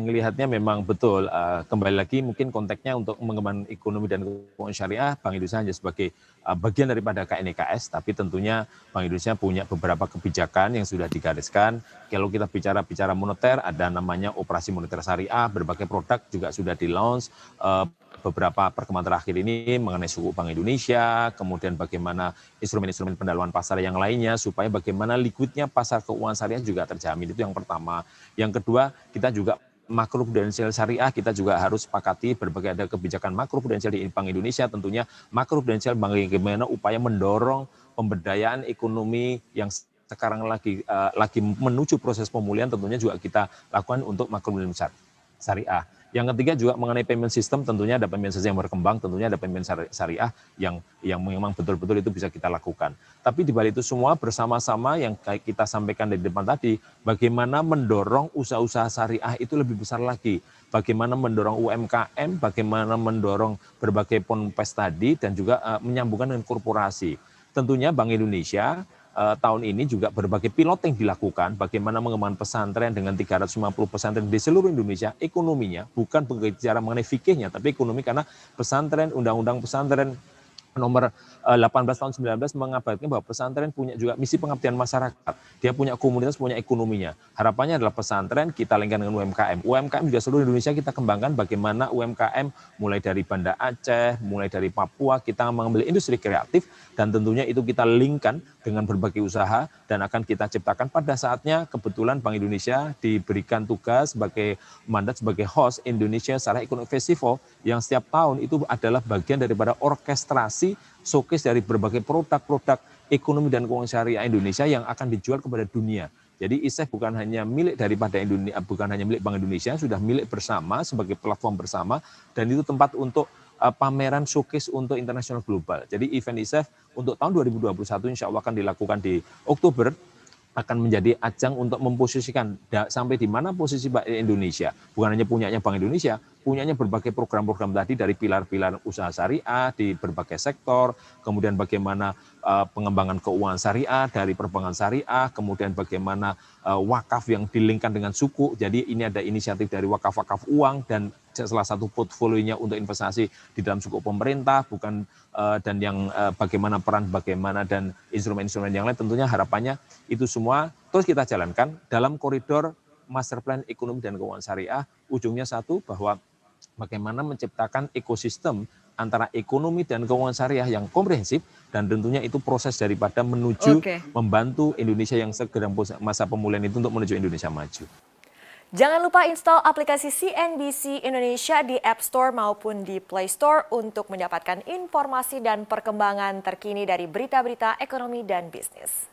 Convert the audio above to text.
ngelihatnya memang betul, kembali lagi mungkin konteksnya untuk mengembangkan ekonomi dan keuangan syariah, Bank Indonesia hanya sebagai bagian daripada KNEKS, tapi tentunya Bank Indonesia punya beberapa kebijakan yang sudah digariskan. Kalau kita bicara moneter, ada namanya operasi moneter syariah, berbagai produk juga sudah di-launch, beberapa perkembangan terakhir ini mengenai suku Bank Indonesia, kemudian bagaimana instrumen-instrumen pendalaman pasar yang lainnya, supaya bagaimana liquidnya pasar keuangan syariah juga terjamin, itu yang pertama. Yang kedua, kita juga makroprudensial syariah, kita juga harus sepakati berbagai ada kebijakan makroprudensial di Bank Indonesia, tentunya makroprudensial bagaimana upaya mendorong pemberdayaan ekonomi yang sekarang lagi menuju proses pemulihan, tentunya juga kita lakukan untuk makroprudensial syariah. Yang ketiga juga mengenai payment system, tentunya ada payment system yang berkembang, tentunya ada payment syariah yang memang betul-betul itu bisa kita lakukan. Tapi di balik itu semua bersama-sama yang kayak kita sampaikan di depan tadi, bagaimana mendorong usaha-usaha syariah itu lebih besar lagi. Bagaimana mendorong UMKM, bagaimana mendorong berbagai ponpes tadi, dan juga menyambungkan dengan korporasi. Tentunya Bank Indonesia tahun ini juga berbagai pilot yang dilakukan, bagaimana mengembangkan pesantren dengan 350 pesantren di seluruh Indonesia, ekonominya, bukan berbicara mengenai fikihnya, tapi ekonomi karena pesantren, undang-undang pesantren nomor 18 tahun 19 mengabarkan bahwa pesantren punya juga misi pengabdian masyarakat. Dia punya komunitas, punya ekonominya. Harapannya adalah pesantren kita lengkan dengan UMKM. UMKM juga seluruh Indonesia kita kembangkan bagaimana UMKM mulai dari Banda Aceh, mulai dari Papua, kita mengambil industri kreatif dan tentunya itu kita linkkan dengan berbagai usaha dan akan kita ciptakan pada saatnya. Kebetulan Bank Indonesia diberikan tugas sebagai mandat sebagai host Indonesia Syariah Economic Festival yang setiap tahun itu adalah bagian daripada orkestrasi showcase dari berbagai produk-produk ekonomi dan keuangan syariah Indonesia yang akan dijual kepada dunia. Jadi ISEF bukan hanya milik daripada Indonesia, bukan hanya milik Bank Indonesia, sudah milik bersama sebagai platform bersama, dan itu tempat untuk pameran showcase untuk internasional global. Jadi event ISEF untuk tahun 2021 insya Allah akan dilakukan di Oktober, akan menjadi ajang untuk memposisikan sampai di mana posisi Bank Indonesia. Bukan hanya punyanya Bank Indonesia, punyanya berbagai program-program tadi dari pilar-pilar usaha syariah di berbagai sektor, kemudian bagaimana pengembangan keuangan syariah dari perbankan syariah, kemudian bagaimana wakaf yang dilingkan dengan suku. Jadi ini ada inisiatif dari wakaf-wakaf uang dan salah satu portfolionya untuk investasi di dalam suku pemerintah, bukan dan yang bagaimana peran bagaimana dan instrumen-instrumen yang lain, tentunya harapannya itu semua terus kita jalankan dalam koridor master plan ekonomi dan keuangan syariah. Ujungnya satu, bahwa bagaimana menciptakan ekosistem antara ekonomi dan keuangan syariah yang komprehensif, dan tentunya itu proses daripada menuju Oke. membantu Indonesia yang segera masa pemulihan itu untuk menuju Indonesia maju. Jangan lupa install aplikasi CNBC Indonesia di App Store maupun di Play Store untuk mendapatkan informasi dan perkembangan terkini dari berita-berita ekonomi dan bisnis.